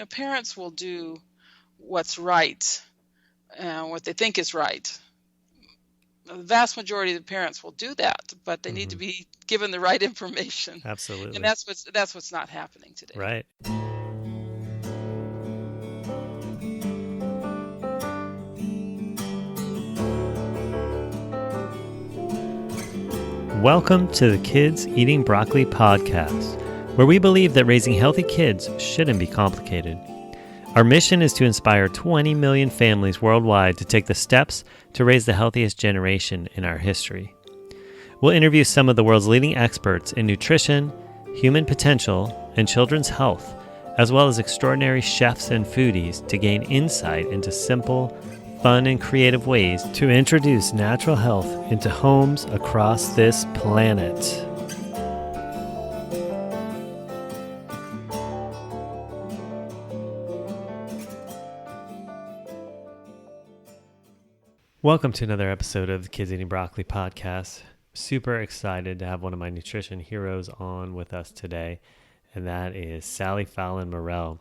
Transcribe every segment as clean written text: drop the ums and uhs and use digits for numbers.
Parents will do what's right, what they think is right. The vast majority of the parents will do that, but they need to be given the right information. Absolutely. And that's what's not happening today. Right. Welcome to the Kids Eating Broccoli podcast, where we believe that raising healthy kids shouldn't be complicated. Our mission is to inspire 20 million families worldwide to take the steps to raise the healthiest generation in our history. We'll interview some of the world's leading experts in nutrition, human potential, and children's health, as well as extraordinary chefs and foodies to gain insight into simple, fun, and creative ways to introduce natural health into homes across this planet. Welcome to another episode of the Kids Eating Broccoli podcast. Super excited to have one of my nutrition heroes on with us today, and that is Sally Fallon Morell.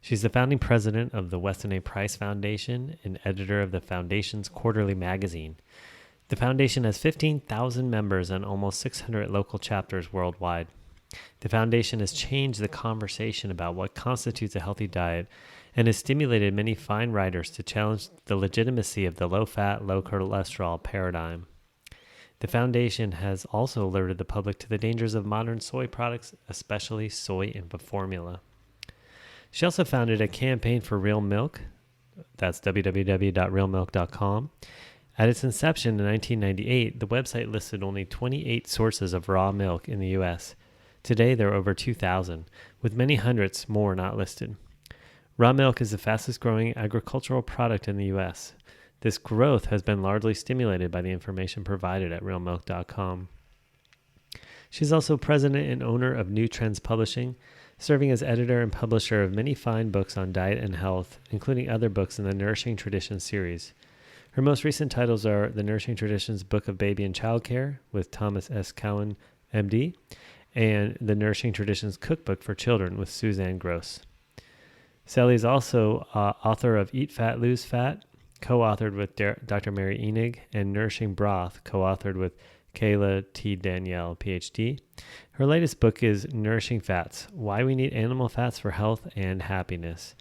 She's the founding president of the Weston A. Price Foundation and editor of the foundation's quarterly magazine. The foundation has 15,000 members and almost 600 local chapters worldwide. The foundation has changed the conversation about what constitutes a healthy diet and has stimulated many fine writers to challenge the legitimacy of the low-fat, low-cholesterol paradigm. The foundation has also alerted the public to the dangers of modern soy products, especially soy infant formula. She also founded a campaign for real milk. That's www.realmilk.com. At its inception in 1998, the website listed only 28 sources of raw milk in the U.S. Today, there are over 2,000, with many hundreds more not listed. Raw milk is the fastest growing agricultural product in the U.S. This growth has been largely stimulated by the information provided at realmilk.com. She's also president and owner of New Trends Publishing, serving as editor and publisher of many fine books on diet and health, including other books in the Nourishing Traditions series. Her most recent titles are The Nourishing Traditions Book of Baby and Child Care with Thomas S. Cowan, MD, and The Nourishing Traditions Cookbook for Children with Suzanne Gross. Sally is also author of Eat Fat, Lose Fat, co-authored with Dr. Mary Enig, and Nourishing Broth, co-authored with Kayla T. Danielle, PhD. Her latest book is Nourishing Fats, Why We Need Animal Fats for Health and Happiness.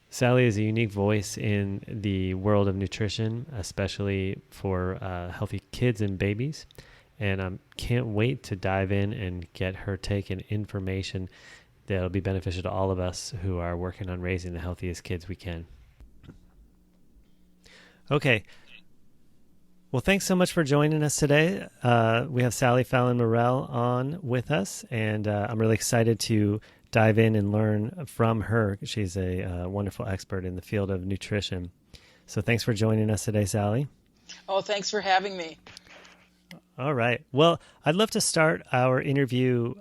Sally is a unique voice in the world of nutrition, especially for healthy kids and babies. And I can't wait to dive in and get her take and information that'll be beneficial to all of us who are working on raising the healthiest kids we can. Okay. Well, thanks so much for joining us today. We have Sally Fallon Morell on with us, and I'm really excited to dive in and learn from her. She's a wonderful expert in the field of nutrition. So thanks for joining us today, Sally. Oh, thanks for having me. All right. Well, I'd love to start our interview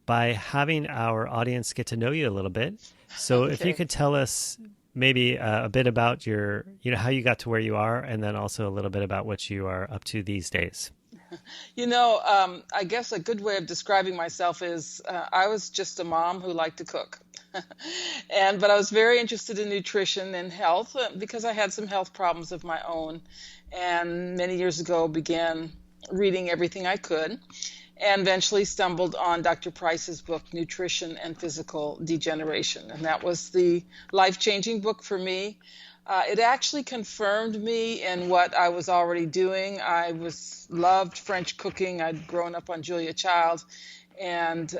by having our audience get to know you a little bit. So if you could tell us maybe a bit about your, how you got to where you are, and then also a little bit about what you are up to these days. I guess a good way of describing myself is I was just a mom who liked to cook. But I was very interested in nutrition and health because I had some health problems of my own. And many years ago began reading everything I could and eventually stumbled on Dr. Price's book, Nutrition and Physical Degeneration. And that was the life-changing book for me. It actually confirmed me in what I was already doing. I loved French cooking. I'd grown up on Julia Child, and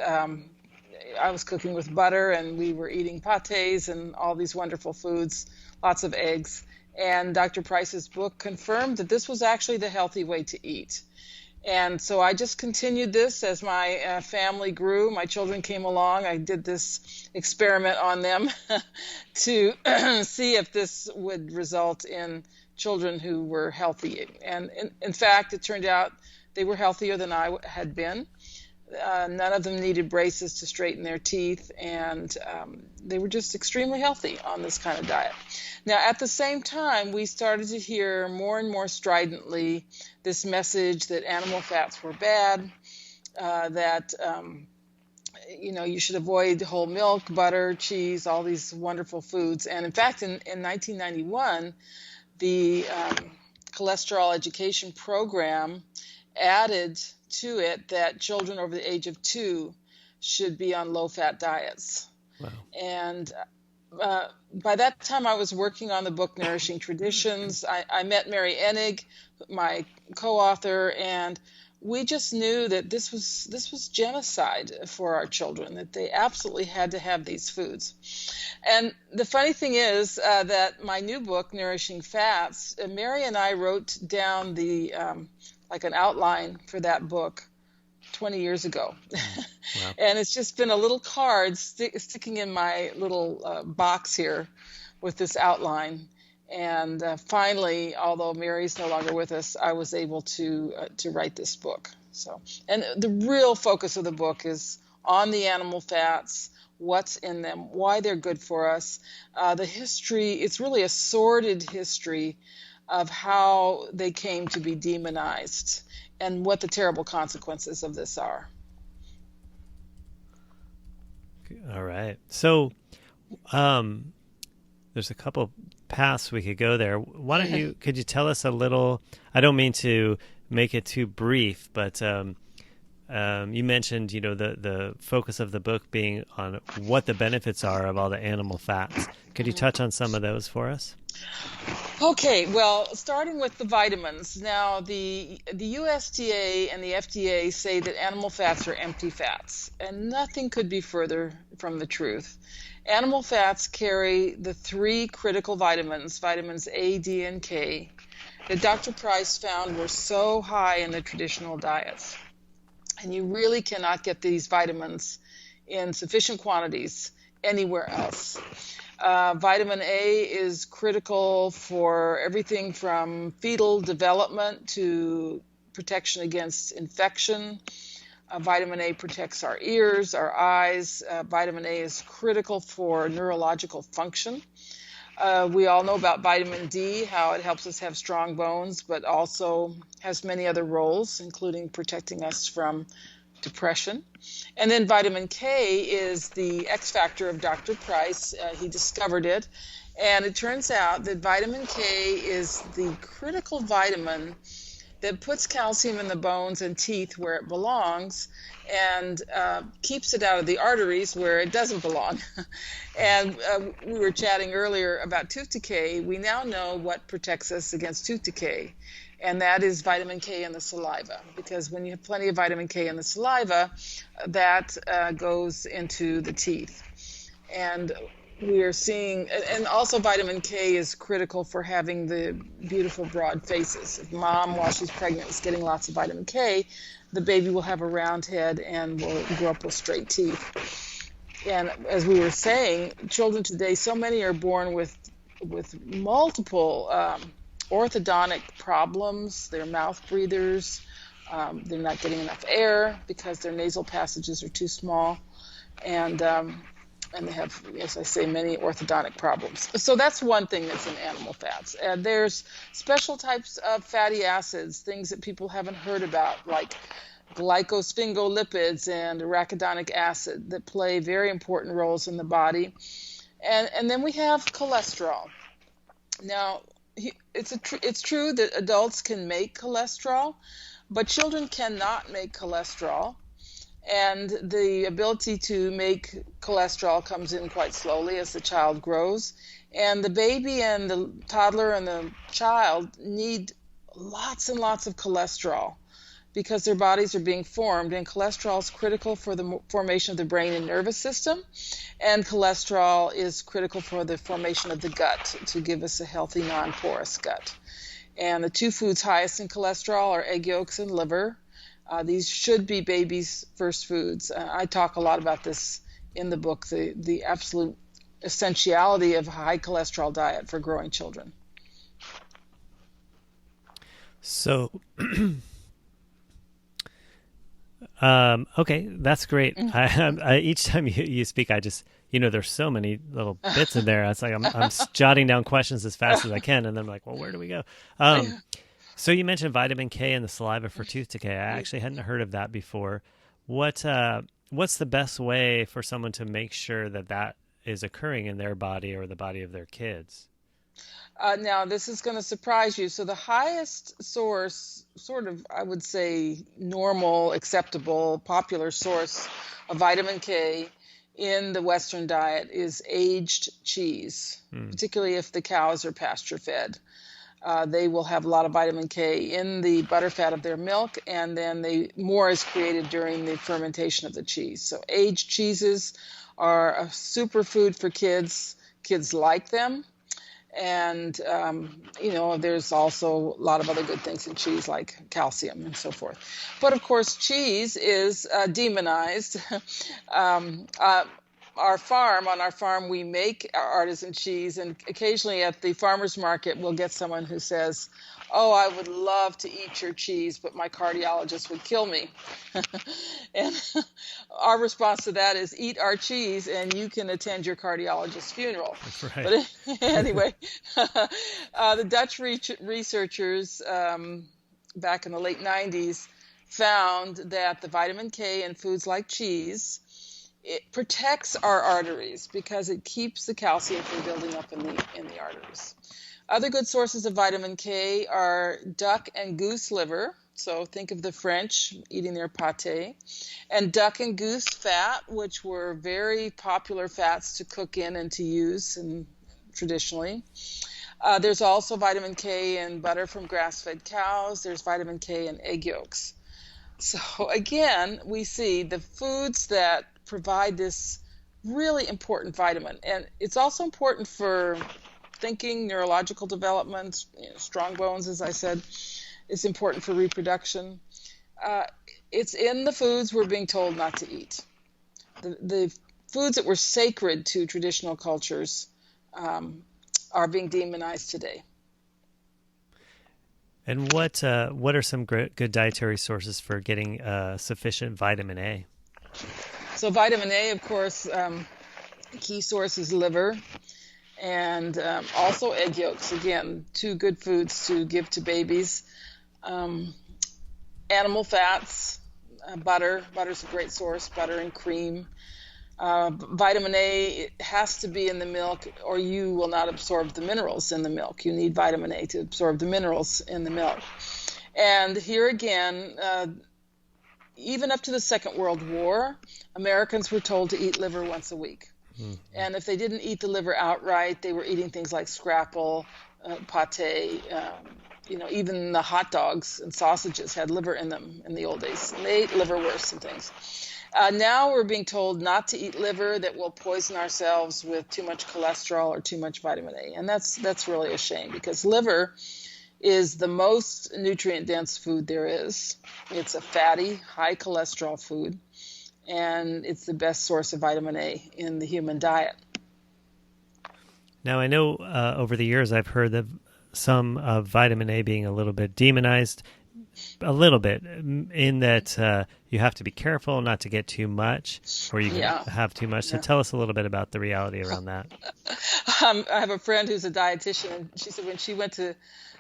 I was cooking with butter, and we were eating pâtés and all these wonderful foods, lots of eggs. And Dr. Price's book confirmed that this was actually the healthy way to eat. And so I just continued this as my family grew. My children came along. I did this experiment on them to see if this would result in children who were healthy. And in fact, it turned out they were healthier than I had been. None of them needed braces to straighten their teeth, and they were just extremely healthy on this kind of diet. Now, at the same time, we started to hear more and more stridently this message that animal fats were bad, that you should avoid whole milk, butter, cheese, all these wonderful foods. And in fact, in 1991, the cholesterol education program added to it that children over the age of 2 should be on low-fat diets. Wow. And by that time, I was working on the book Nourishing Traditions. I met Mary Enig, my co-author, and we just knew that this was genocide for our children, that they absolutely had to have these foods. And the funny thing is that my new book, Nourishing Fats, Mary and I wrote down the like an outline for that book 20 years ago. Wow. And it's just been a little card sticking in my little box here with this outline. And finally, although Mary's no longer with us, I was able to write this book. So, and the real focus of the book is on the animal fats, what's in them, why they're good for us, the history. It's really a sordid history of how they came to be demonized and what the terrible consequences of this are. All right. So there's a couple paths we could go there. Why don't could you tell us a little, I don't mean to make it too brief, but you mentioned, the focus of the book being on what the benefits are of all the animal fats. Could you touch on some of those for us? Okay, well, starting with the vitamins. Now, the USDA and the FDA say that animal fats are empty fats, and nothing could be further from the truth. Animal fats carry the 3 critical vitamins A, D, and K, that Dr. Price found were so high in the traditional diets. And you really cannot get these vitamins in sufficient quantities anywhere else. Vitamin A is critical for everything from fetal development to protection against infection. Vitamin A protects our ears, our eyes. Vitamin A is critical for neurological function. We all know about vitamin D, how it helps us have strong bones, but also has many other roles, including protecting us from depression. And then vitamin K is the X factor of Dr. Price. He discovered it. And it turns out that vitamin K is the critical vitamin that puts calcium in the bones and teeth where it belongs and keeps it out of the arteries where it doesn't belong. And we were chatting earlier about tooth decay. We now know what protects us against tooth decay, and that is vitamin K in the saliva, because when you have plenty of vitamin K in the saliva, that goes into the teeth. And we are seeing, and also vitamin K is critical for having the beautiful broad faces. If mom, while she's pregnant, is getting lots of vitamin K, the baby will have a round head and will grow up with straight teeth. And as we were saying, children today, so many are born with multiple orthodontic problems. They're mouth breathers. They're not getting enough air because their nasal passages are too small. And they have, as I say, many orthodontic problems. So that's one thing that's in animal fats. And there's special types of fatty acids, things that people haven't heard about, like glycosphingolipids and arachidonic acid, that play very important roles in the body. And then we have cholesterol. Now, it's true that adults can make cholesterol, but children cannot make cholesterol. And the ability to make cholesterol comes in quite slowly as the child grows. And the baby and the toddler and the child need lots and lots of cholesterol because their bodies are being formed. And cholesterol is critical for the formation of the brain and nervous system. And cholesterol is critical for the formation of the gut to give us a healthy, non-porous gut. And the 2 foods highest in cholesterol are egg yolks and liver. These should be babies' first foods. I talk a lot about this in the book, the absolute essentiality of a high cholesterol diet for growing children. So, okay, that's great. I each time you speak, I just, there's so many little bits in there. It's like I'm jotting down questions as fast as I can, and then I'm like, well, where do we go? So you mentioned vitamin K in the saliva for tooth decay. I actually hadn't heard of that before. What what's the best way for someone to make sure that that is occurring in their body or the body of their kids? Now, this is going to surprise you. So the highest source, sort of, I would say, normal, acceptable, popular source of vitamin K in the Western diet is aged cheese, particularly if the cows are pasture fed. They will have a lot of vitamin K in the butterfat of their milk, and then more is created during the fermentation of the cheese. So aged cheeses are a superfood for kids. Kids like them. And, there's also a lot of other good things in cheese, like calcium and so forth. But, of course, cheese is demonized. On our farm, we make our artisan cheese, and occasionally at the farmer's market, we'll get someone who says, "Oh, I would love to eat your cheese, but my cardiologist would kill me." And our response to that is, eat our cheese and you can attend your cardiologist's funeral. Right. But anyway, the Dutch researchers back in the late 90s found that the vitamin K in foods like cheese, it protects our arteries because it keeps the calcium from building up in the arteries. Other good sources of vitamin K are duck and goose liver. So think of the French eating their pâté. And duck and goose fat, which were very popular fats to cook in and to use traditionally. There's also vitamin K in butter from grass-fed cows. There's vitamin K in egg yolks. So again, we see the foods that provide this really important vitamin. And it's also important for thinking, neurological development, strong bones, as I said. It's important for reproduction. It's in the foods we're being told not to eat. The foods that were sacred to traditional cultures are being demonized today. And what are some good dietary sources for getting sufficient vitamin A? So vitamin A, of course, the key source is liver. And also egg yolks, again, two good foods to give to babies. Animal fats, butter. Butter's a great source, butter and cream. Vitamin A, it has to be in the milk or you will not absorb the minerals in the milk. You need vitamin A to absorb the minerals in the milk. And here again, even up to the Second World War, Americans were told to eat liver once a week. And if they didn't eat the liver outright, they were eating things like scrapple, pate, even the hot dogs and sausages had liver in them in the old days. And they ate liverwursts and things. Now we're being told not to eat liver, that we'll poison ourselves with too much cholesterol or too much vitamin A. And that's really a shame because liver is the most nutrient-dense food there is. It's a fatty, high cholesterol food. And it's the best source of vitamin A in the human diet. Now, I know over the years I've heard of some of vitamin A being a little bit demonized, a little bit, in that you have to be careful not to get too much or you can have too much. So tell us a little bit about the reality around that. I have a friend who's a dietitian, and she said when she went to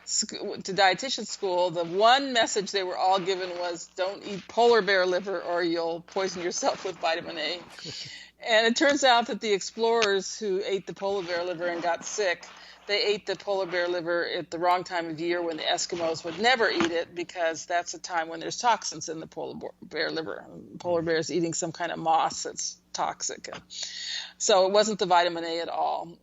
dietitian school, the one message they were all given was don't eat polar bear liver or you'll poison yourself with vitamin A. And it turns out that the explorers who ate the polar bear liver and got sick, they ate the polar bear liver at the wrong time of year when the Eskimos would never eat it because that's a time when there's toxins in the polar bear liver. Polar bear's eating some kind of moss that's toxic. So it wasn't the vitamin A at all.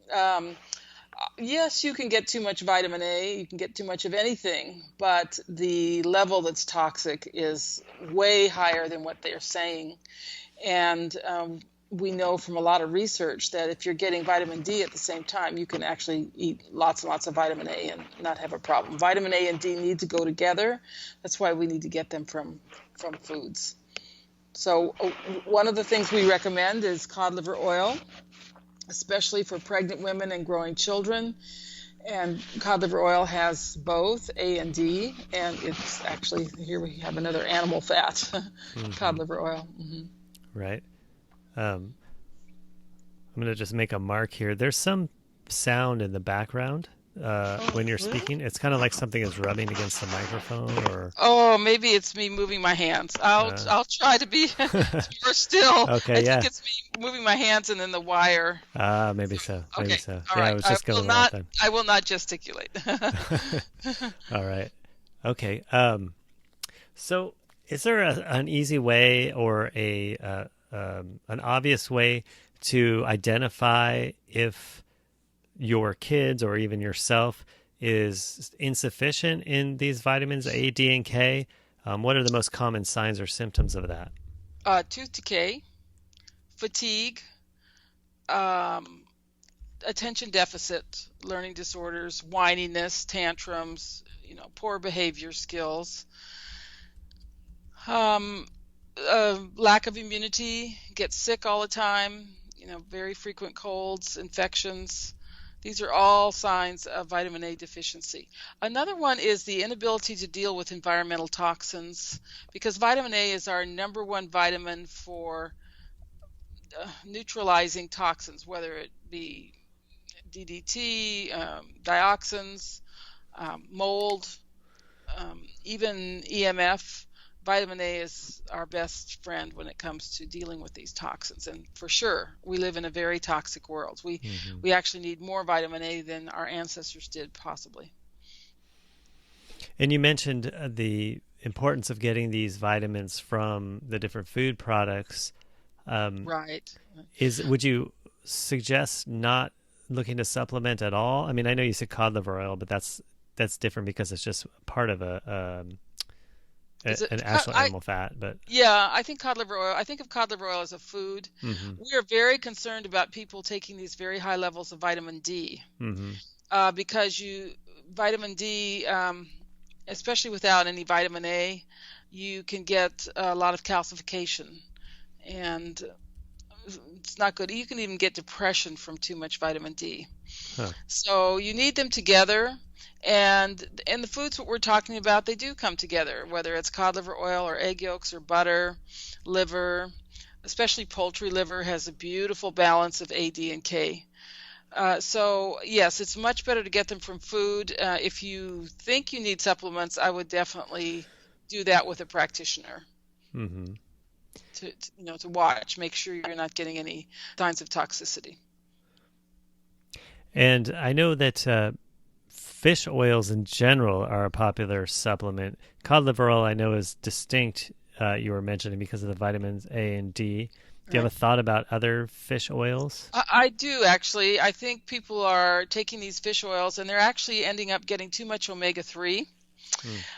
Yes, you can get too much vitamin A, you can get too much of anything, but the level that's toxic is way higher than what they're saying. And we know from a lot of research that if you're getting vitamin D at the same time, you can actually eat lots and lots of vitamin A and not have a problem. Vitamin A and D need to go together. That's why we need to get them from foods. So one of the things we recommend is cod liver oil, especially for pregnant women and growing children. And cod liver oil has both A and D, and it's actually, here we have another animal fat, cod liver oil. Right. I'm going to just make a mark here. There's some sound in the background when you're speaking? It's kind of like something is rubbing against the microphone, or Oh, maybe it's me moving my hands. I'll try to be more still. I okay, think yeah. it's me moving my hands and then the wire. Maybe so. Maybe Okay, so. all Yeah, I right. was just going along with I will not gesticulate. that. All right. Okay. So is there an easy way or an obvious way to identify if your kids or even yourself is insufficient in these vitamins A, D, and K? What are the most common signs or symptoms of that? Tooth decay, fatigue, um, attention deficit, learning disorders, whininess, tantrums, poor behavior skills, um, lack of immunity, get sick all the time, very frequent colds, infections. These are all signs of vitamin A deficiency. Another one is the inability to deal with environmental toxins, because vitamin A is our number one vitamin for neutralizing toxins, whether it be DDT, dioxins, mold, even EMF. Vitamin A is our best friend when it comes to dealing with these toxins. And for sure, we live in a very toxic world. We actually need more vitamin A than our ancestors did, possibly. And you mentioned the importance of getting these vitamins from the different food products. Right. Would you suggest not looking to supplement at all? I mean, I know you said cod liver oil, but that's different because it's just part of an actual animal fat. But yeah, I think cod liver oil. I think of cod liver oil as a food. mm-hmm. We are very concerned about people taking these very high levels of vitamin D, because vitamin D, especially without any vitamin A, you can get a lot of calcification, and it's not good. You can even get depression from too much vitamin D. Huh. So you need them together. And the foods that we're talking about, they do come together, whether it's cod liver oil or egg yolks or butter, liver, especially poultry liver has a beautiful balance of A, D, and K. So yes, it's much better to get them from food. If you think you need supplements, I would definitely do that with a practitioner. Mm-hmm. To watch, make sure you're not getting any signs of toxicity. And I know that fish oils in general are a popular supplement. Cod liver oil I know is distinct, you were mentioning, because of the vitamins A and D. Do you have a thought about other fish oils? I do, actually. I think people are taking these fish oils and they're actually ending up getting too much omega-3,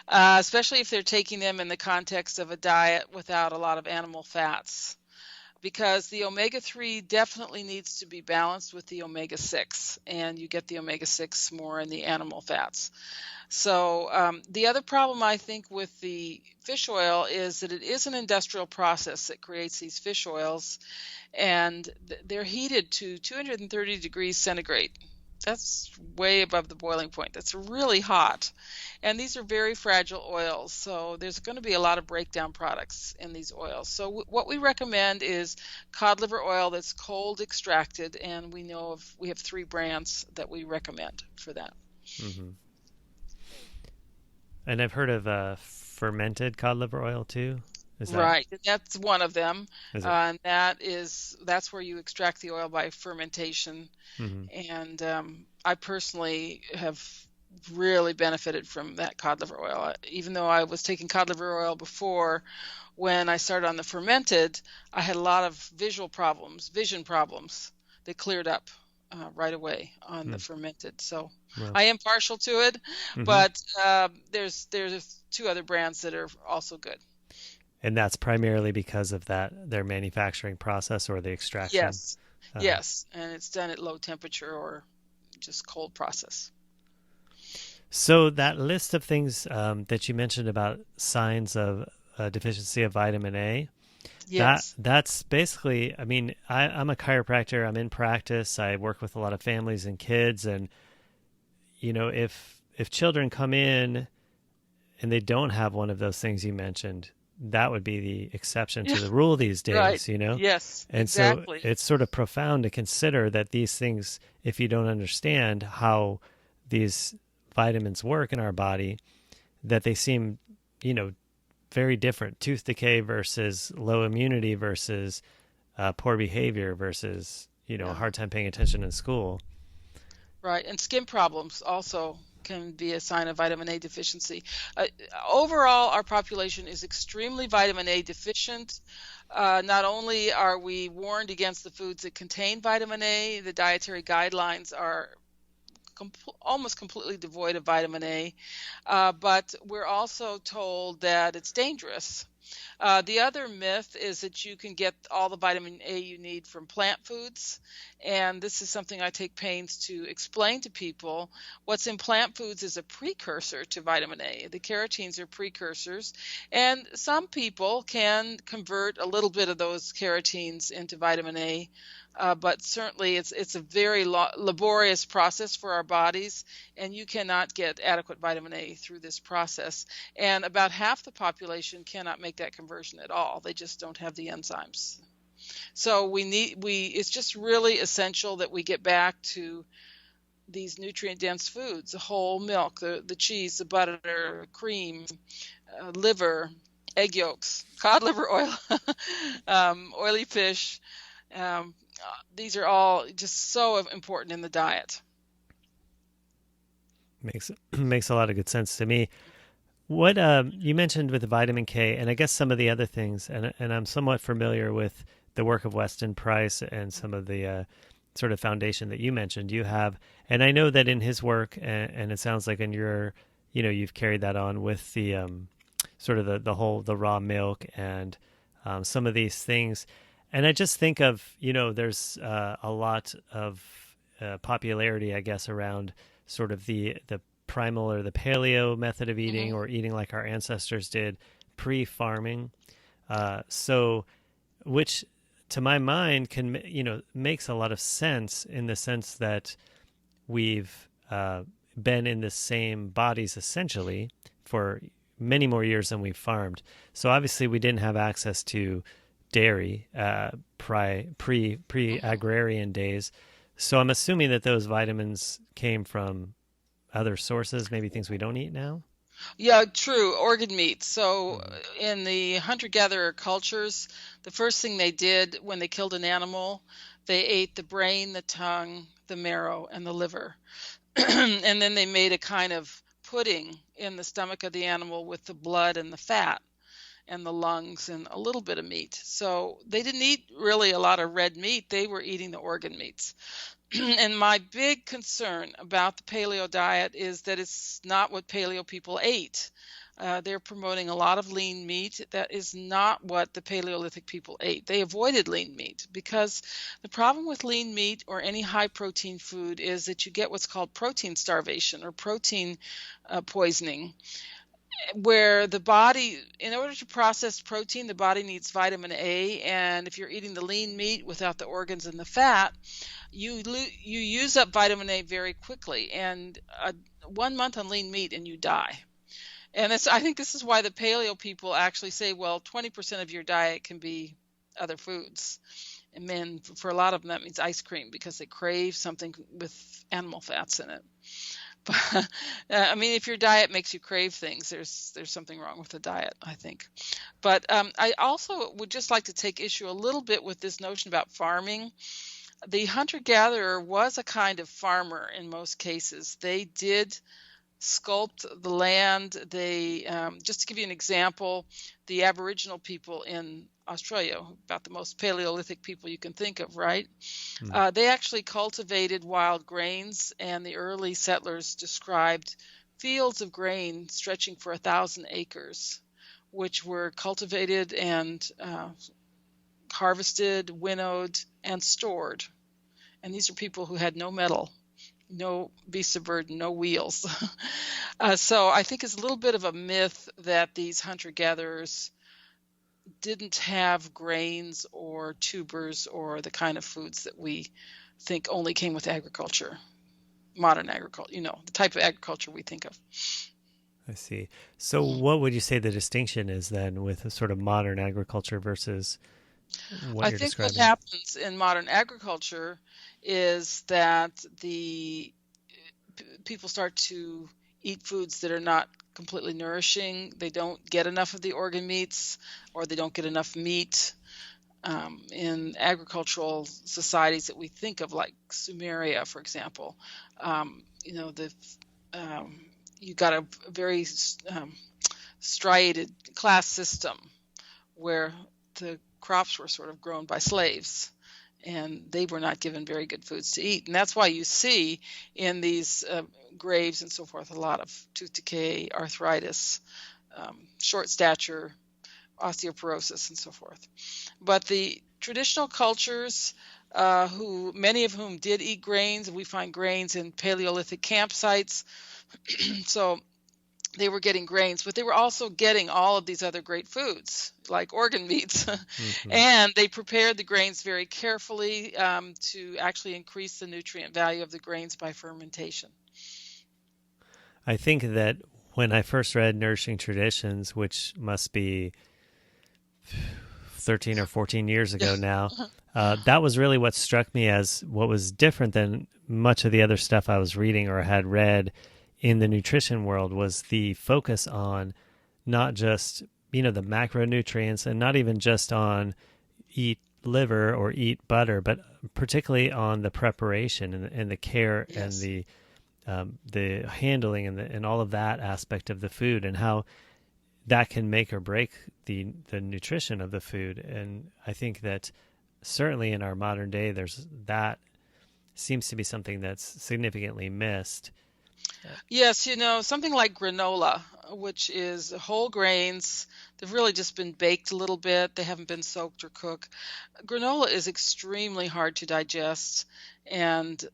especially if they're taking them in the context of a diet without a lot of animal fats. Because the omega-3 definitely needs to be balanced with the omega-6, and you get the omega-6 more in the animal fats. So the other problem I think with the fish oil is that it is an industrial process that creates these fish oils, and they're heated to 230 degrees centigrade. That's way above the boiling point. That's really hot. And these are very fragile oils, so there's going to be a lot of breakdown products in these oils. So what we recommend is cod liver oil that's cold extracted, and we have 3 brands that we recommend for that. Mm-hmm. And I've heard of fermented cod liver oil too. Right, that's one of them, and that's where you extract the oil by fermentation. And I personally have really benefited from that cod liver oil. Even though I was taking cod liver oil before, when I started on the fermented, I had a lot of vision problems that cleared up right away on the fermented. So I am partial to it, but there's 2 other brands that are also good. And that's primarily because of their manufacturing process or the extraction? Yes, and it's done at low temperature or just cold process. So that list of things that you mentioned about signs of deficiency of vitamin A, that's basically, I mean, I'm a chiropractor. I'm in practice. I work with a lot of families and kids. And, if children come in and they don't have one of those things you mentioned, that would be the exception to the rule these days, right. Yes, and exactly. So it's sort of profound to consider that these things, if you don't understand how these vitamins work in our body, that they seem, very different. Tooth decay versus low immunity versus poor behavior versus, a Yeah. hard time paying attention in school. Right, and skin problems also can be a sign of vitamin A deficiency. Uh, Overall, our population is extremely vitamin A deficient. Not only are we warned against the foods that contain vitamin A, the dietary guidelines are almost completely devoid of vitamin A, but we're also told that it's dangerous. The other myth is that you can get all the vitamin A you need from plant foods. And this is something I take pains to explain to people. What's in plant foods is a precursor to vitamin A. The carotenes are precursors. And some people can convert a little bit of those carotenes into vitamin A. But certainly it's a very laborious process for our bodies, and you cannot get adequate vitamin A through this process. And about half the population cannot make that conversion at all. They just don't have the enzymes. So it's just really essential that we get back to these nutrient-dense foods: the whole milk, the cheese, the butter, cream, liver, egg yolks, cod liver oil, oily fish. Um, these are all just so important in the diet. Makes a lot of good sense to me. What you mentioned with the vitamin K, and I guess some of the other things, and I'm somewhat familiar with the work of Weston Price and some of the sort of foundation that you mentioned. You have, and I know that in his work, and it sounds like in your, you've carried that on with the sort of the raw milk and some of these things. And I just think of, there's a lot of popularity, I guess, around sort of the primal or the paleo method of eating, or eating like our ancestors did pre-farming. So, which to my mind can, makes a lot of sense in the sense that we've been in the same bodies essentially for many more years than we've farmed. So obviously we didn't have access to dairy pre-agrarian days. So I'm assuming that those vitamins came from other sources, maybe things we don't eat now. Yeah, true. Organ meat. So in the hunter-gatherer cultures, the first thing they did when they killed an animal, they ate the brain, the tongue, the marrow, and the liver. And then they made a kind of pudding in the stomach of the animal with the blood and the fat and the lungs and a little bit of meat. So they didn't eat really a lot of red meat. They were eating the organ meats. And my big concern about the paleo diet is that it's not what paleo people ate. They're promoting a lot of lean meat. That is not what the Paleolithic people ate. They avoided lean meat because the problem with lean meat or any high protein food is that you get what's called protein starvation or protein poisoning, where the body, in order to process protein, the body needs vitamin A, and if you're eating the lean meat without the organs and the fat, you use up vitamin A very quickly, and 1 month on lean meat and you die. And I think this is why the paleo people actually say, well, 20% of your diet can be other foods. And then for a lot of them, that means ice cream because they crave something with animal fats in it. But I mean, if your diet makes you crave things, there's something wrong with the diet, I think. But I also would just like to take issue a little bit with this notion about farming. The hunter-gatherer was a kind of farmer in most cases. They did sculpt the land. They, just to give you an example, the Aboriginal people in Australia, about the most Paleolithic people you can think of, right? They actually cultivated wild grains, and the early settlers described fields of grain stretching for 1,000 acres, which were cultivated and harvested, winnowed, and stored. And these are people who had no metal, no beasts of burden, no wheels. So I think it's a little bit of a myth that these hunter-gatherers didn't have grains or tubers or the kind of foods that we think only came with agriculture, modern agriculture, the type of agriculture we think of. I see. So what would you say the distinction is then with a sort of modern agriculture versus what you're describing? What happens in modern agriculture is that the people start to eat foods that are not completely nourishing. They don't get enough of the organ meats, or they don't get enough meat. In agricultural societies that we think of, like Sumeria, for example, the you got a very striated class system where the crops were sort of grown by slaves, and they were not given very good foods to eat. And that's why you see in these graves and so forth a lot of tooth decay, arthritis, short stature, osteoporosis, and so forth. But the traditional cultures, many of whom did eat grains, and we find grains in Paleolithic campsites, so they were getting grains, but they were also getting all of these other great foods, like organ meats. Mm-hmm. And they prepared the grains very carefully to actually increase the nutrient value of the grains by fermentation. I think that when I first read Nourishing Traditions, which must be 13 or 14 years ago now, that was really what struck me as what was different than much of the other stuff I was reading or had read in the nutrition world, was the focus on not just, the macronutrients, and not even just on eat liver or eat butter, but particularly on the preparation and the care. Yes. And the handling and all of that aspect of the food, and how that can make or break the nutrition of the food. And I think that certainly in our modern day, that seems to be something that's significantly missed. Yes, something like granola, which is whole grains. They've really just been baked a little bit. They haven't been soaked or cooked. Granola is extremely hard to digest, and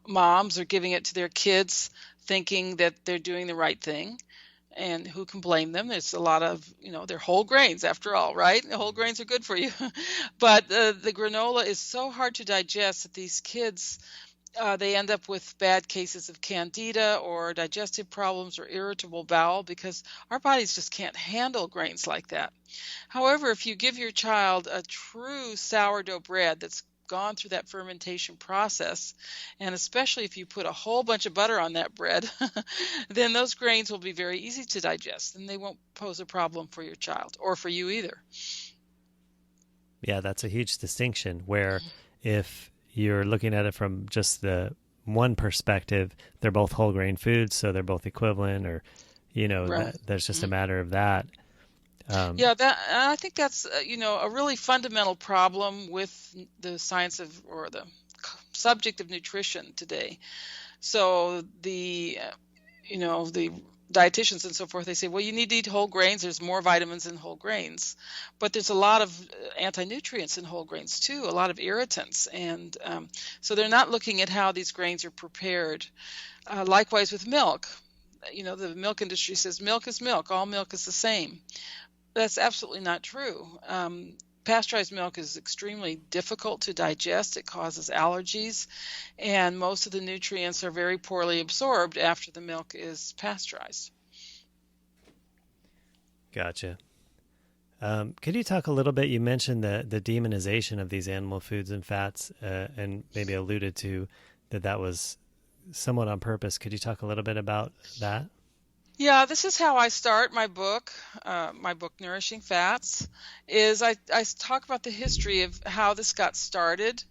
moms are giving it to their kids thinking that they're doing the right thing. And who can blame them? There's a lot of, they're whole grains after all, right? The whole grains are good for you. But the granola is so hard to digest that these kids, they end up with bad cases of candida or digestive problems or irritable bowel, because our bodies just can't handle grains like that. However, if you give your child a true sourdough bread that's gone through that fermentation process, and especially if you put a whole bunch of butter on that bread, then those grains will be very easy to digest, and they won't pose a problem for your child or for you either. Yeah, that's a huge distinction, where if you're looking at it from just the one perspective, they're both whole grain foods, so they're both equivalent, or right. There's just a matter of that. I think that's a really fundamental problem with the science of, or the subject of nutrition today. So the dietitians and so forth, they say, well, you need to eat whole grains. There's more vitamins in whole grains, but there's a lot of anti-nutrients in whole grains too, a lot of irritants, and so they're not looking at how these grains are prepared. Likewise with milk. The milk industry says milk is milk. All milk is the same. That's absolutely not true. Pasteurized milk is extremely difficult to digest. It causes allergies, and most of the nutrients are very poorly absorbed after the milk is pasteurized. Gotcha. Could you talk a little bit, you mentioned the demonization of these animal foods and fats, and maybe alluded to that was somewhat on purpose. Could you talk a little bit about that? Yeah, this is how I start my book Nourishing Fats, is I talk about the history of how this got started.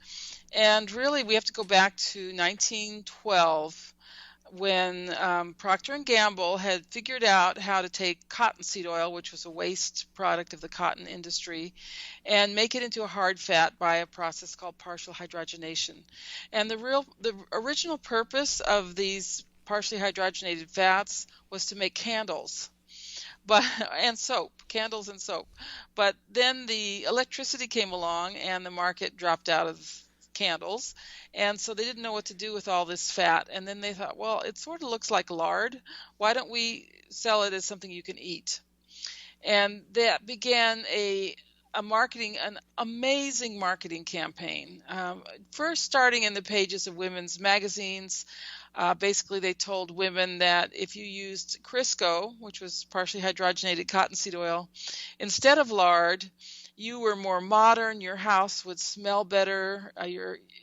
And really, we have to go back to 1912, when Procter & Gamble had figured out how to take cottonseed oil, which was a waste product of the cotton industry, and make it into a hard fat by a process called partial hydrogenation. And the original purpose of these partially hydrogenated fats was to make candles, and soap, candles and soap. But then the electricity came along, and the market dropped out of candles, and so they didn't know what to do with all this fat. And then they thought, well, it sort of looks like lard. Why don't we sell it as something you can eat? And that began an amazing marketing campaign. First starting in the pages of women's magazines. Basically, they told women that if you used Crisco, which was partially hydrogenated cottonseed oil, instead of lard, you were more modern, your house would smell better,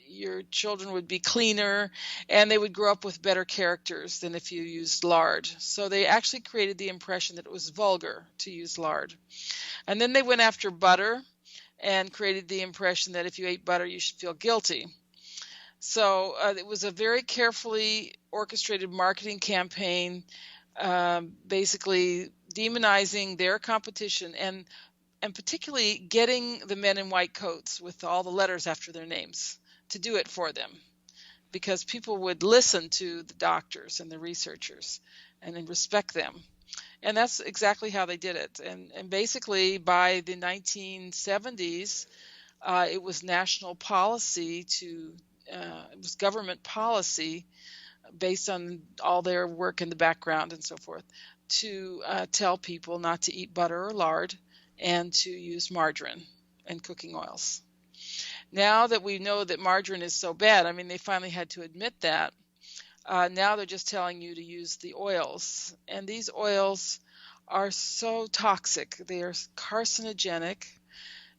your children would be cleaner, and they would grow up with better characters than if you used lard. So they actually created the impression that it was vulgar to use lard. And then they went after butter and created the impression that if you ate butter, you should feel guilty. So it was a very carefully orchestrated marketing campaign, basically demonizing their competition and particularly getting the men in white coats with all the letters after their names to do it for them, because people would listen to the doctors and the researchers and then respect them. And that's exactly how they did it. And basically by the 1970s, it was national policy it was government policy based on all their work in the background and so forth to tell people not to eat butter or lard and to use margarine and cooking oils. Now that we know that margarine is so bad, I mean, they finally had to admit that. Now they're just telling you to use the oils. And these oils are so toxic. They are carcinogenic.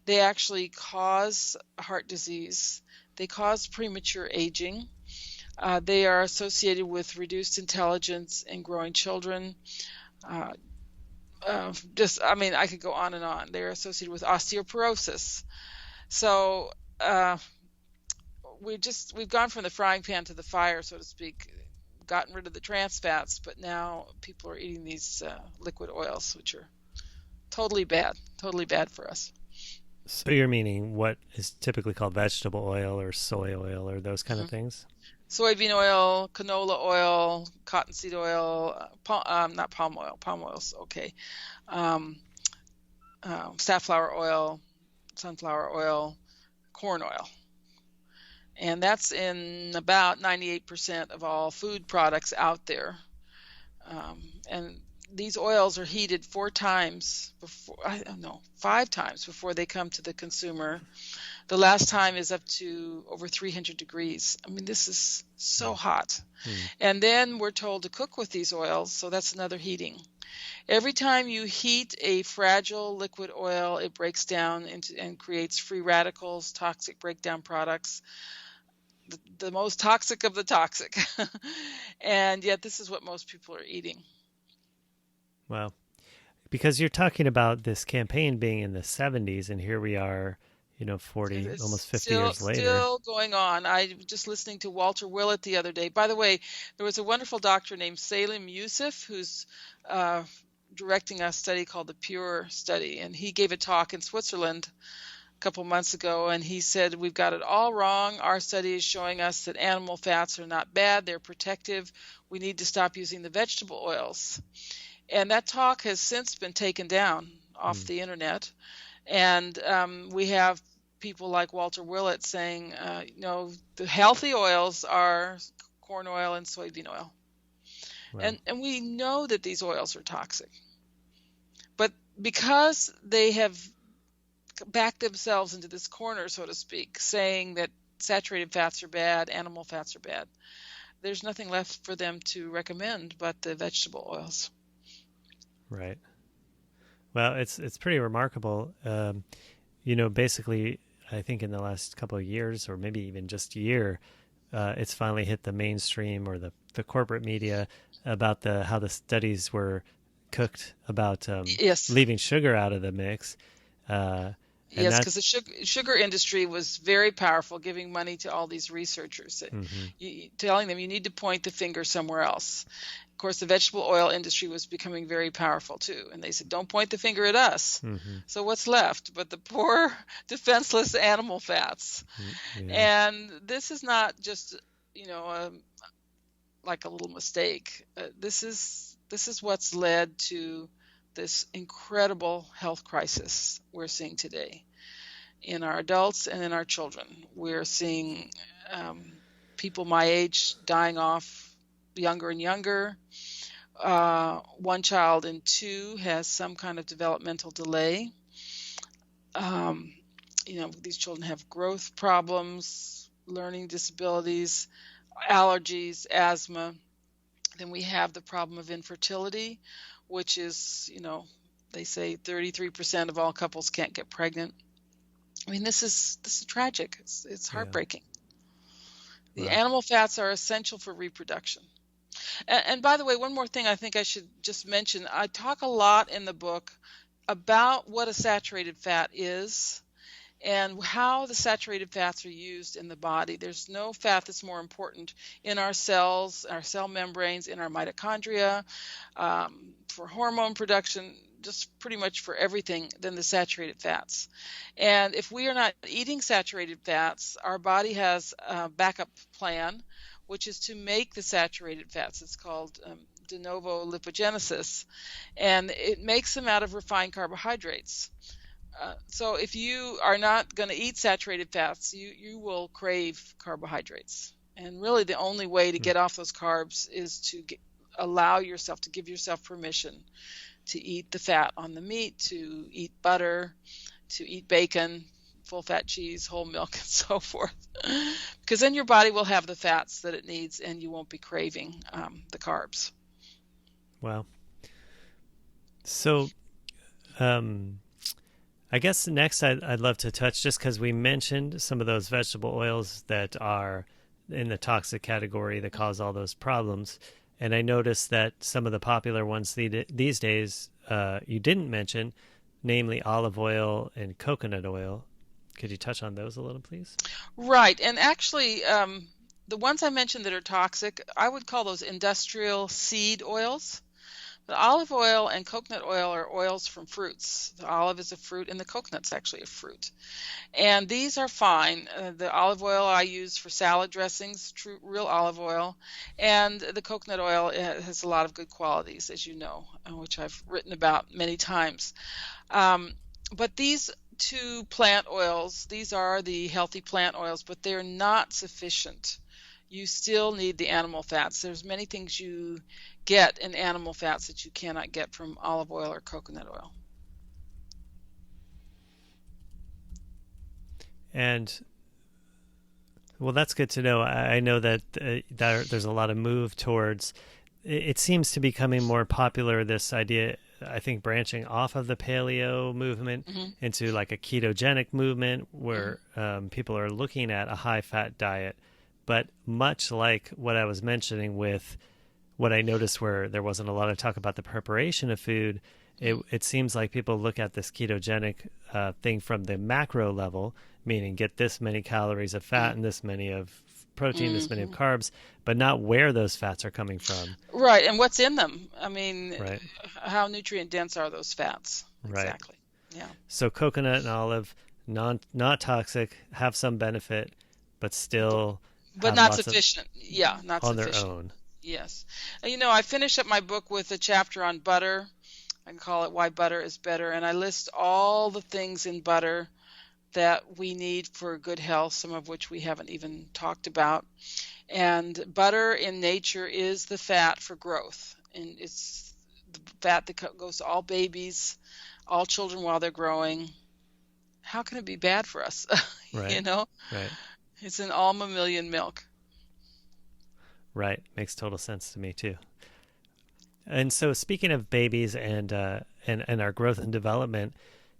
They actually cause heart disease. They cause premature aging. They are associated with reduced intelligence in growing children. I could go on and on. They're associated with osteoporosis. So we've gone from the frying pan to the fire, so to speak, gotten rid of the trans fats, but now people are eating these liquid oils, which are totally bad for us. So you're meaning what is typically called vegetable oil or soy oil or those kind of things? Soybean oil, canola oil, cottonseed oil, not palm oil. Palm oil's okay. Safflower oil, sunflower oil, corn oil. And that's in about 98% of all food products out there. And these oils are heated 5 times before they come to the consumer. The last time is up to over 300 degrees. I mean, this is so hot. And then we're told to cook with these oils, so that's another heating. Every time you heat a fragile liquid oil, it breaks down and creates free radicals, toxic breakdown products, the most toxic of the toxic. And yet this is what most people are eating. Wow. Because you're talking about this campaign being in the 70s, and here we are, 40, almost 50 years later. Still going on. I was just listening to Walter Willett the other day. By the way, there was a wonderful doctor named Salim Youssef who's directing a study called the Pure Study, and he gave a talk in Switzerland a couple months ago, and he said, we've got it all wrong. Our study is showing us that animal fats are not bad. They're protective. We need to stop using the vegetable oils. And that talk has since been taken down off the internet. And we have people like Walter Willett saying, the healthy oils are corn oil and soybean oil. Wow. And we know that these oils are toxic. But because they have backed themselves into this corner, so to speak, saying that saturated fats are bad, animal fats are bad, there's nothing left for them to recommend but the vegetable oils. Right. Well, it's pretty remarkable. Basically, I think in the last couple of years, or maybe even just a year, it's finally hit the mainstream or the corporate media about how the studies were cooked about leaving sugar out of the mix. Yes, because the sugar industry was very powerful, giving money to all these researchers, telling them you need to point the finger somewhere else. Of course, the vegetable oil industry was becoming very powerful too, and they said, don't point the finger at us. So what's left but the poor, defenseless animal fats? Yeah. And this is not just, like a little mistake. This is what's led to this incredible health crisis we're seeing today in our adults and in our children. We're seeing people my age dying off younger and younger. 1 child in 2 has some kind of developmental delay. These children have growth problems, learning disabilities, allergies, asthma. Then we have the problem of infertility, which is, they say 33% of all couples can't get pregnant. I mean, this is tragic. It's Yeah. heartbreaking. The Wow. animal fats are essential for reproduction. And by the way, one more thing I think I should just mention. I talk a lot in the book about what a saturated fat is and how the saturated fats are used in the body. There's no fat that's more important in our cells, our cell membranes, in our mitochondria, for hormone production, just pretty much for everything than the saturated fats. And if we are not eating saturated fats, our body has a backup plan, which is to make the saturated fats. It's called de novo lipogenesis, and it makes them out of refined carbohydrates. So if you are not going to eat saturated fats, you will crave carbohydrates. And really the only way to Hmm. get off those carbs is to allow yourself to give yourself permission to eat the fat on the meat, to eat butter, to eat bacon, full fat cheese, whole milk, and so forth. Because then your body will have the fats that it needs and you won't be craving the carbs. Wow. So, um, I guess next I'd love to touch, just because we mentioned some of those vegetable oils that are in the toxic category that cause all those problems. And I noticed that some of the popular ones these days you didn't mention, namely olive oil and coconut oil. Could you touch on those a little, please? Right. And actually, the ones I mentioned that are toxic, I would call those industrial seed oils. The olive oil and coconut oil are oils from fruits. The olive is a fruit and the coconut's actually a fruit. And these are fine. The olive oil I use for salad dressings, true real olive oil, and the coconut oil has a lot of good qualities, as you know, which I've written about many times. Um, but these two plant oils, these are the healthy plant oils, but they're not sufficient. You still need the animal fats. There's many things you get in animal fats that you cannot get from olive oil or coconut oil. And well, that's good to know. I know that there's a lot of move towards. It seems to be becoming more popular. This idea, I think, branching off of the paleo movement Hmm. into like a ketogenic movement, Hmm. where people are looking at a high-fat diet. But much like what I was mentioning with what I noticed, where there wasn't a lot of talk about the preparation of food, it seems like people look at this ketogenic thing from the macro level, meaning get this many calories of fat and this many of protein, this many of Hmm. carbs, but not where those fats are coming from. Right, and what's in them? I mean, Right, how nutrient dense are those fats? right. Exactly. Yeah. So coconut and olive, not toxic, have some benefit, but B- still But have not lots of sufficient. Yeah, not on their sufficient. own. Yes. And, I finish up my book with a chapter on butter. I can call it Why Butter is Better. And I list all the things in butter that we need for good health, some of which we haven't even talked about. And butter in nature is the fat for growth. And it's the fat that goes to all babies, all children while they're growing. How can it be bad for us? Right, you know, right, it's in all mammalian milk. right. Makes total sense to me too. And so, speaking of babies and our growth and development,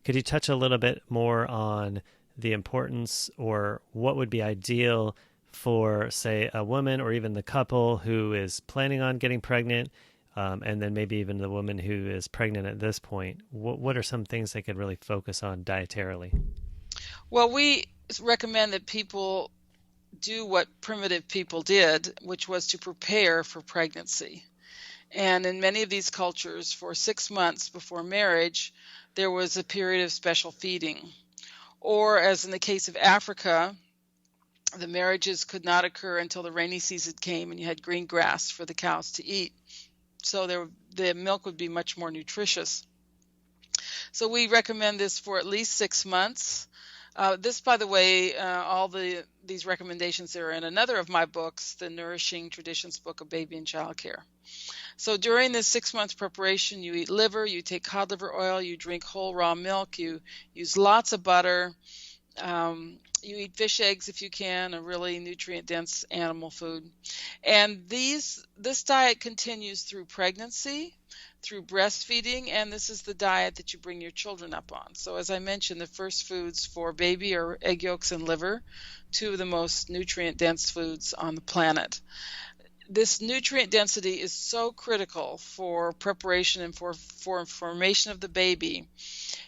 could you touch a little bit more on the importance, or what would be ideal for, say, a woman or even the couple who is planning on getting pregnant, and then maybe even the woman who is pregnant at this point? What are some things they could really focus on dietarily? Well, we recommend that people do what primitive people did, which was to prepare for pregnancy. And in many of these cultures, for 6 months before marriage, there was a period of special feeding. Or, as in the case of Africa, the marriages could not occur until the rainy season came and you had green grass for the cows to eat. So the milk would be much more nutritious. So we recommend this for at least 6 months. This, by the way, all these recommendations are in another of my books, the Nourishing Traditions book of baby and child care. So during this 6 months preparation, you eat liver, you take cod liver oil, you drink whole raw milk, you use lots of butter, you eat fish eggs if you can, a really nutrient-dense animal food. And this diet continues through pregnancy, through breastfeeding, and this is the diet that you bring your children up on. So as I mentioned, the first foods for baby are egg yolks and liver, two of the most nutrient-dense foods on the planet. This nutrient density is so critical for preparation and for formation of the baby.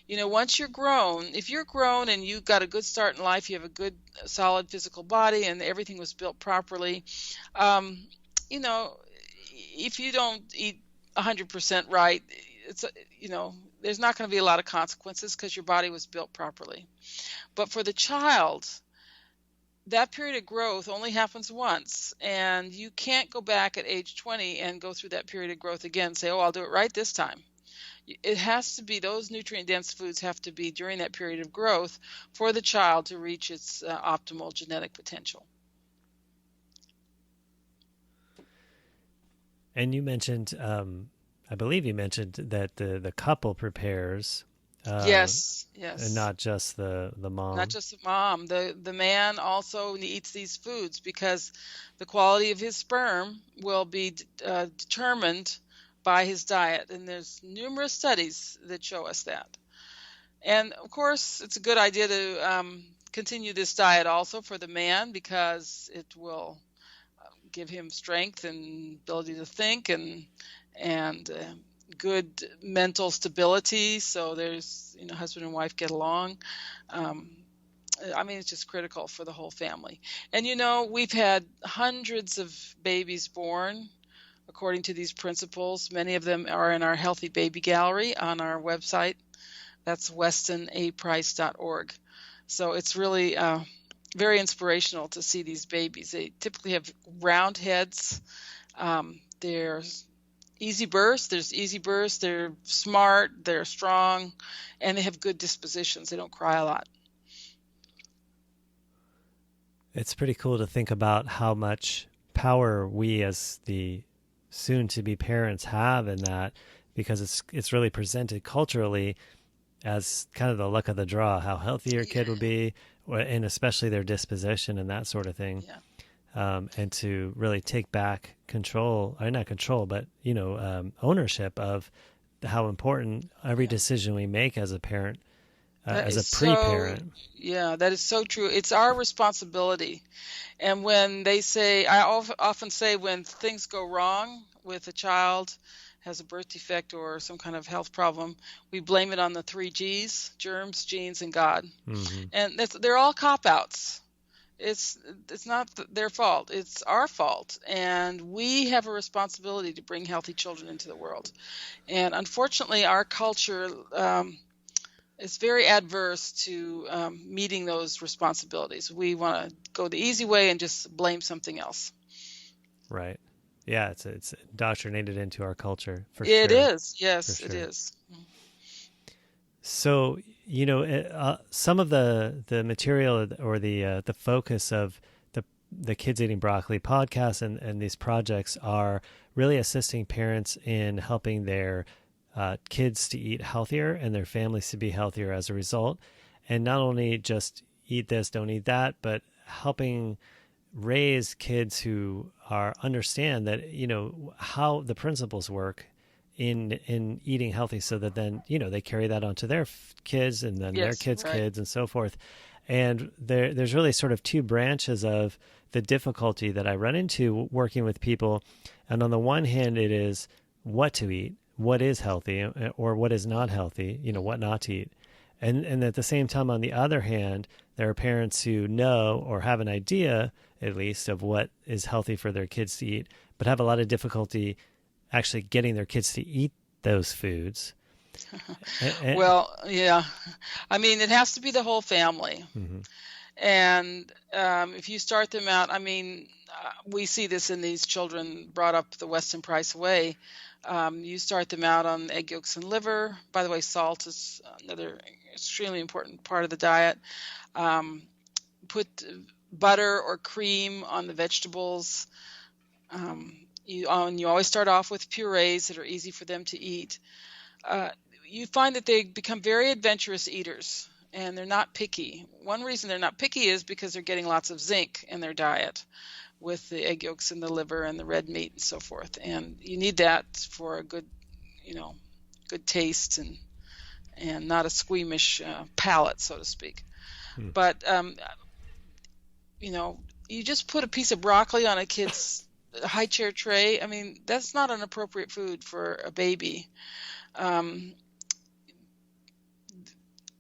Once you're grown, if you're grown and you got a good start in life, you have a good, solid physical body, and everything was built properly, um, you know, if you don't eat 100% right, it's there's not going to be a lot of consequences because your body was built properly. But for the child, that period of growth only happens once, and you can't go back at age 20 and go through that period of growth again and say, oh, I'll do it right this time. It has to be, those nutrient-dense foods have to be during that period of growth for the child to reach its optimal genetic potential. And you mentioned, I believe you mentioned that the couple prepares. Yes. And not just the mom. Not just the mom. The man also eats these foods because the quality of his sperm will be determined by his diet. And there's numerous studies that show us that. And of course, it's a good idea to continue this diet also for the man because it will give him strength and ability to think and good mental stability. So there's, husband and wife get along. It's just critical for the whole family. And, we've had hundreds of babies born according to these principles. Many of them are in our Healthy Baby Gallery on our website. That's westonaprice.org. So it's really very inspirational to see these babies. They typically have round heads. There's easy births. They're smart, they're strong, and they have good dispositions. They don't cry a lot. It's pretty cool to think about how much power we as the soon-to-be parents have in that, because it's really presented culturally as kind of the luck of the draw, how healthy your kid will be, and especially their disposition and that sort of thing. Yeah. And to really take back control, or not control, but, ownership of how important every decision we make as a parent, as a pre-parent. Yeah, that is so true. It's our responsibility. And when they say, I often say when things go wrong with a child, has a birth defect or some kind of health problem, we blame it on the 3 Gs, germs, genes, and God. Mm-hmm. And they're all cop-outs. It's not their fault. It's our fault. And we have a responsibility to bring healthy children into the world. And unfortunately, our culture is very adverse to meeting those responsibilities. We want to go the easy way and just blame something else. Right. Yeah, it's indoctrinated into our culture, for sure. It is. Yes, sure. It is. So, some of the material or the focus of the Kids Eating Broccoli podcast and these projects are really assisting parents in helping their kids to eat healthier and their families to be healthier as a result. And not only just eat this, don't eat that, but helping raise kids who understand that, how the principles work in eating healthy, so that then, they carry that onto their kids and then their kids' kids and so forth. And there's really sort of 2 branches of the difficulty that I run into working with people. And on the one hand, it is what to eat, what is healthy or what is not healthy, what not to eat. And at the same time, on the other hand, there are parents who know or have an idea, at least, of what is healthy for their kids to eat, but have a lot of difficulty actually getting their kids to eat those foods. Well, yeah. It has to be the whole family. Mm-hmm. And if you start them out, we see this in these children brought up the Weston Price way. You start them out on egg yolks and liver. By the way, salt is another extremely important part of the diet. Put butter or cream on the vegetables. You always start off with purees that are easy for them to eat. You find that they become very adventurous eaters, and they're not picky. One reason they're not picky is because they're getting lots of zinc in their diet with the egg yolks and the liver and the red meat and so forth. And you need that for a good, good taste and not a squeamish palate, so to speak. Hmm. But you just put a piece of broccoli on a kid's high chair tray. I mean, that's not an appropriate food for a baby. Um,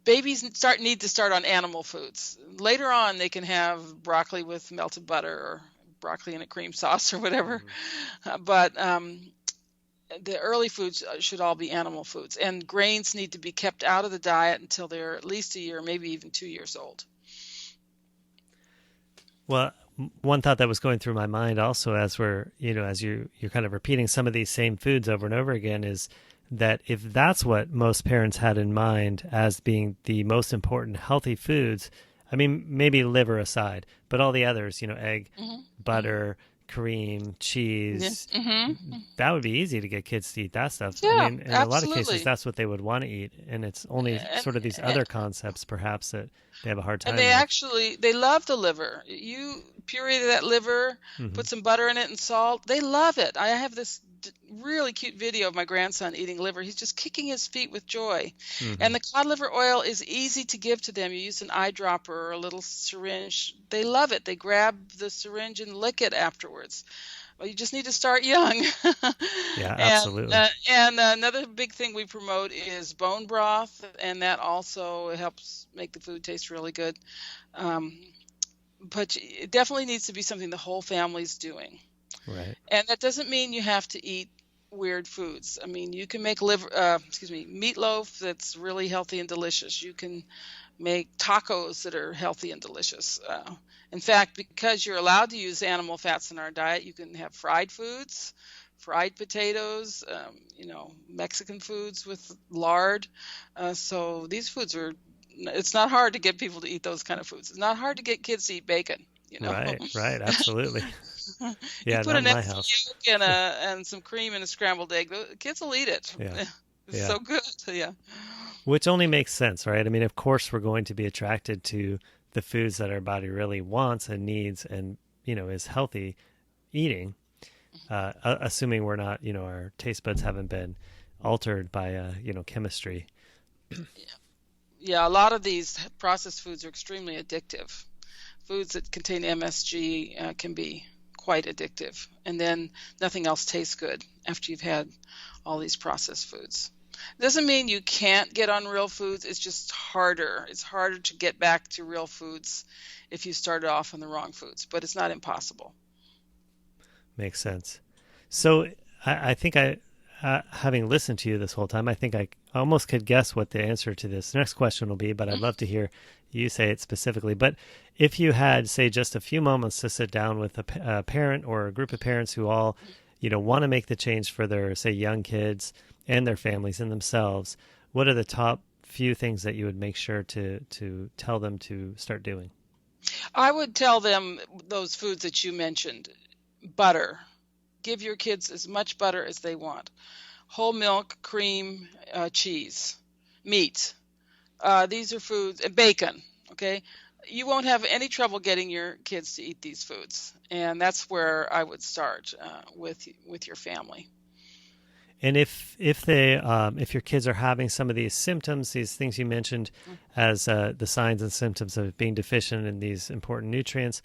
Babies need to start on animal foods. Later on, they can have broccoli with melted butter or broccoli in a cream sauce or whatever. But the early foods should all be animal foods. And grains need to be kept out of the diet until they're at least a year, maybe even 2 years old. Well, one thought that was going through my mind also as you're kind of repeating some of these same foods over and over again is that if that's what most parents had in mind as being the most important healthy foods, I mean, maybe liver aside, but all the others, egg, butter, cream, cheese, that would be easy to get kids to eat that stuff. Yeah, I mean, in a lot of absolutely. cases, that's what they would want to eat. And it's only sort of these other concepts, perhaps, that they have a hard time And they love the liver. You puree that liver, put some butter in it and salt. They love it. I have this really cute video of my grandson eating liver. He's just kicking his feet with joy. And the cod liver oil is easy to give to them. You use an eyedropper or a little syringe. They love it. They grab the syringe and lick it afterwards. Well, you just need to start young. Yeah, absolutely. And another big thing we promote is bone broth, and that also helps make the food taste really good. But it definitely needs to be something the whole family's doing. Right. And that doesn't mean you have to eat weird foods. I mean, you can make meatloaf that's really healthy and delicious. You can make tacos that are healthy and delicious. In fact, because you're allowed to use animal fats in our diet, you can have fried foods, fried potatoes, Mexican foods with lard. So these foods it's not hard to get people to eat those kind of foods. It's not hard to get kids to eat bacon. Right, absolutely. Yeah, You put not an in my extra house. yolk and some cream in a scrambled egg. The kids will eat it. Yeah. It's Yeah. so good. Yeah. Which only makes sense, right? I mean, of course, we're going to be attracted to the foods that our body really wants and needs and, is healthy eating, assuming we're not, our taste buds haven't been altered by, chemistry. Yeah, a lot of these processed foods are extremely addictive. Foods that contain MSG can be quite addictive. And then nothing else tastes good after you've had all these processed foods. Doesn't mean you can't get on real foods. It's just harder. It's harder to get back to real foods if you started off on the wrong foods, but it's not impossible. Makes sense. So I think having listened to you this whole time, I think I almost could guess what the answer to this next question will be, but I'd love to hear you say it specifically. But if you had, say, just a few moments to sit down with a parent or a group of parents who all, want to make the change for their, say, young kids and their families and themselves, what are the top few things that you would make sure to tell them to start doing? I would tell them those foods that you mentioned. Butter. Give your kids as much butter as they want. Whole milk, cream, cheese, meat. These are foods, and bacon, okay? You won't have any trouble getting your kids to eat these foods. And that's where I would start with your family. And if your kids are having some of these symptoms, these things you mentioned as the signs and symptoms of being deficient in these important nutrients,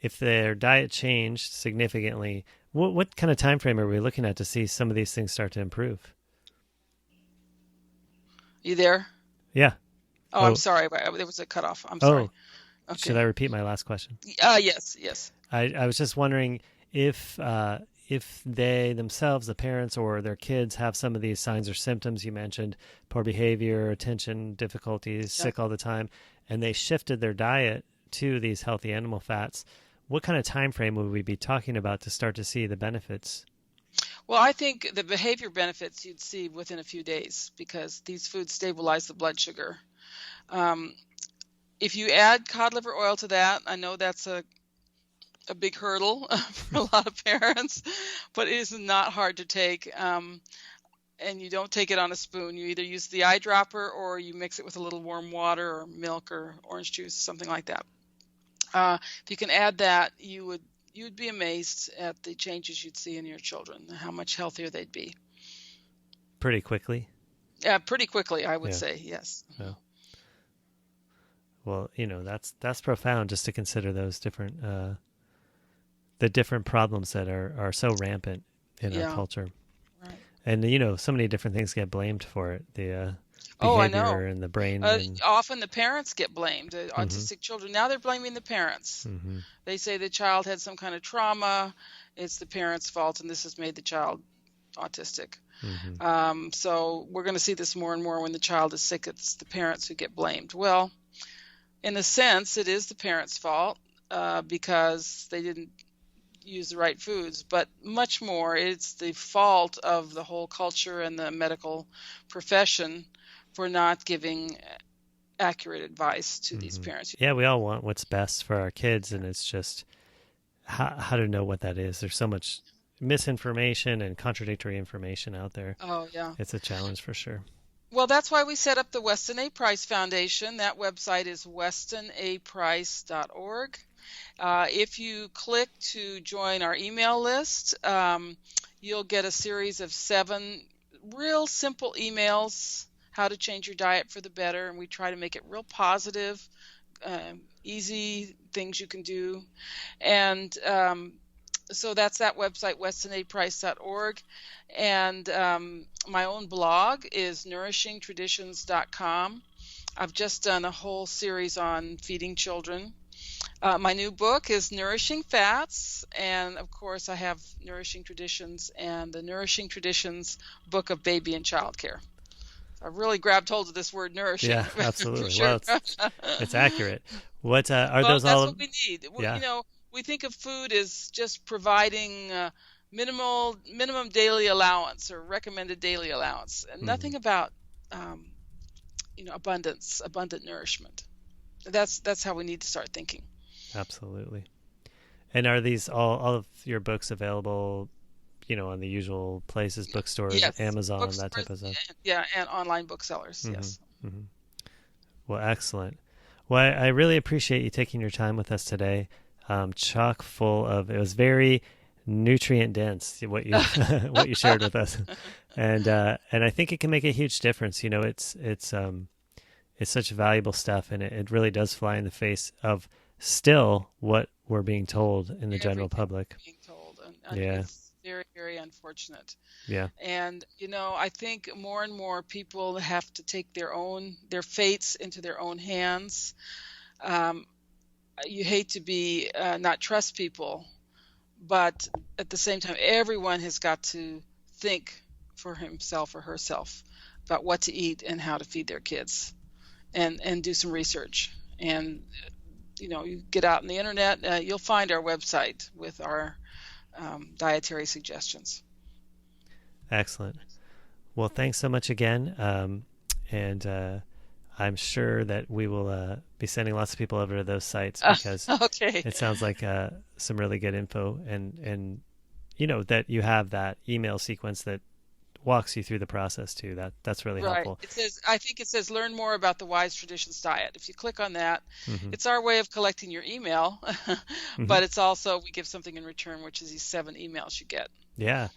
if their diet changed significantly, what kind of time frame are we looking at to see some of these things start to improve? You there? Yeah. Oh, I'm sorry. There was a cutoff. I'm sorry. Okay. Should I repeat my last question? Yes. I was just wondering if they themselves, the parents or their kids, have some of these signs or symptoms you mentioned, poor behavior, attention difficulties, sick all the time, and they shifted their diet to these healthy animal fats, what kind of time frame would we be talking about to start to see the benefits? Well, I think the behavior benefits you'd see within a few days because these foods stabilize the blood sugar. If you add cod liver oil to that, I know that's a big hurdle for a lot of parents, but it is not hard to take. And you don't take it on a spoon. You either use the eyedropper or you mix it with a little warm water or milk or orange juice, something like that. If you can add that, you'd be amazed at the changes you'd see in your children, how much healthier they'd be. pretty quickly. Yeah, pretty quickly, I would Yeah. say, yes. Oh. Well, that's profound just to consider those different the different problems that are so rampant in our Yeah, culture. right. And so many different things get blamed for it. The Oh, I know. behavior and the brain and Often the parents get blamed. mhm. Autistic children, now they're blaming the parents. Mhm. They say the child had some kind of trauma. It's the parents' fault, and this has made the child autistic. Mhm. So we're going to see this more and more when the child is sick. It's the parents who get blamed. Well, in a sense, it is the parents' fault because they didn't use the right foods, but much more, it's the fault of the whole culture and the medical profession for not giving accurate advice to these Mhm. parents. Yeah, we all want what's best for our kids, and it's just how to know what that is. There's so much misinformation and contradictory information out there. Oh, yeah. It's a challenge for sure. Well, that's why we set up the Weston A. Price Foundation. That website is westonaprice.org. If you click to join our email list, you'll get a series of 7 real simple emails, how to change your diet for the better, and we try to make it real positive, easy things you can do. And so that's that website, westonaprice.org. And my own blog is nourishingtraditions.com. I've just done a whole series on feeding children. My new book is Nourishing Fats, and of course I have Nourishing Traditions and the Nourishing Traditions book of baby and child care. I've really grabbed hold of this word nourishing. Yeah, absolutely. Sure. Well, it's accurate. What are Well, those that's all? what we need. Yeah. We think of food as just providing minimum daily allowance or recommended daily allowance, and Mhm. nothing about abundant nourishment. That's how we need to start thinking. Absolutely. And are these all of your books available, on the usual places, bookstores, Yes, Amazon, that type bookstores, of stuff? yeah, and online booksellers. Mm-hmm. Yes. Mm-hmm. Well, excellent. Well, I really appreciate you taking your time with us today. Chock full of, it was very nutrient dense what you what you shared with us, and I think it can make a huge difference. It's such valuable stuff, and it really does fly in the face of still what we're being told in the general Everything public. being told, and Yeah, it's very, very unfortunate. yeah. And I think more and more people have to take their fates into their own hands. You hate to be not trust people, but at the same time, everyone has got to think for himself or herself about what to eat and how to feed their kids, and do some research. And you get out on the internet, you'll find our website with our dietary suggestions. Excellent. Well, thanks so much again. And I'm sure that we will be sending lots of people over to those sites because Okay. it sounds like some really good info, and that you have that email sequence that walks you through the process too. That's really Right. helpful. I think it says learn more about the Wise Traditions diet. If you click on that, Mm-hmm. it's our way of collecting your email, Mm-hmm. but it's also, we give something in return, which is these 7 emails you get. Yeah.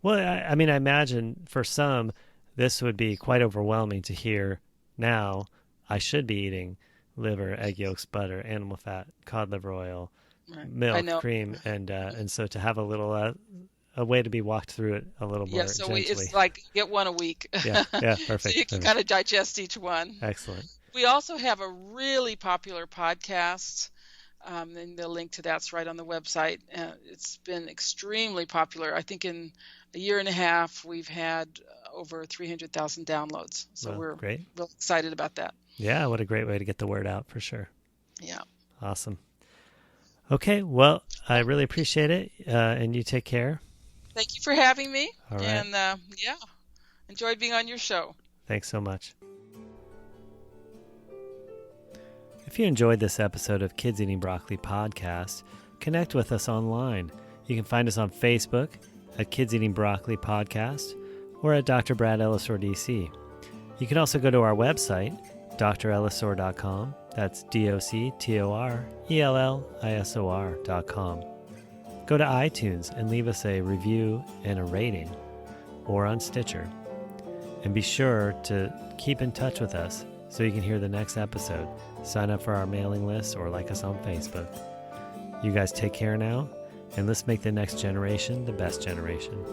Well, I mean, I imagine for some, this would be quite overwhelming to hear now. I should be eating liver, egg yolks, butter, animal fat, cod liver oil, Right. I milk, know. cream, and so to have a little a way to be walked through it a little more Yeah, so gently. it's like you get one a week. Yeah, perfect. So you can kind of digest each one. Excellent. We also have a really popular podcast, and the link to that's right on the website. It's been extremely popular. I think in a year and a half, we've had over 300,000 downloads. So we're great. real excited about that. Yeah, what a great way to get the word out for sure. Yeah. Awesome. Okay, well, I really appreciate it, and you take care. Thank you for having me. All right. And enjoyed being on your show. Thanks so much. If you enjoyed this episode of Kids Eating Broccoli podcast, connect with us online. You can find us on Facebook at Kids Eating Broccoli Podcast or at Dr. Brad Ellisor DC. You can also go to our website, drellisor.com. That's DOCTORELLISOR.com. Go to iTunes and leave us a review and a rating, or on Stitcher. And be sure to keep in touch with us so you can hear the next episode. Sign up for our mailing list or like us on Facebook. You guys take care now, and let's make the next generation the best generation.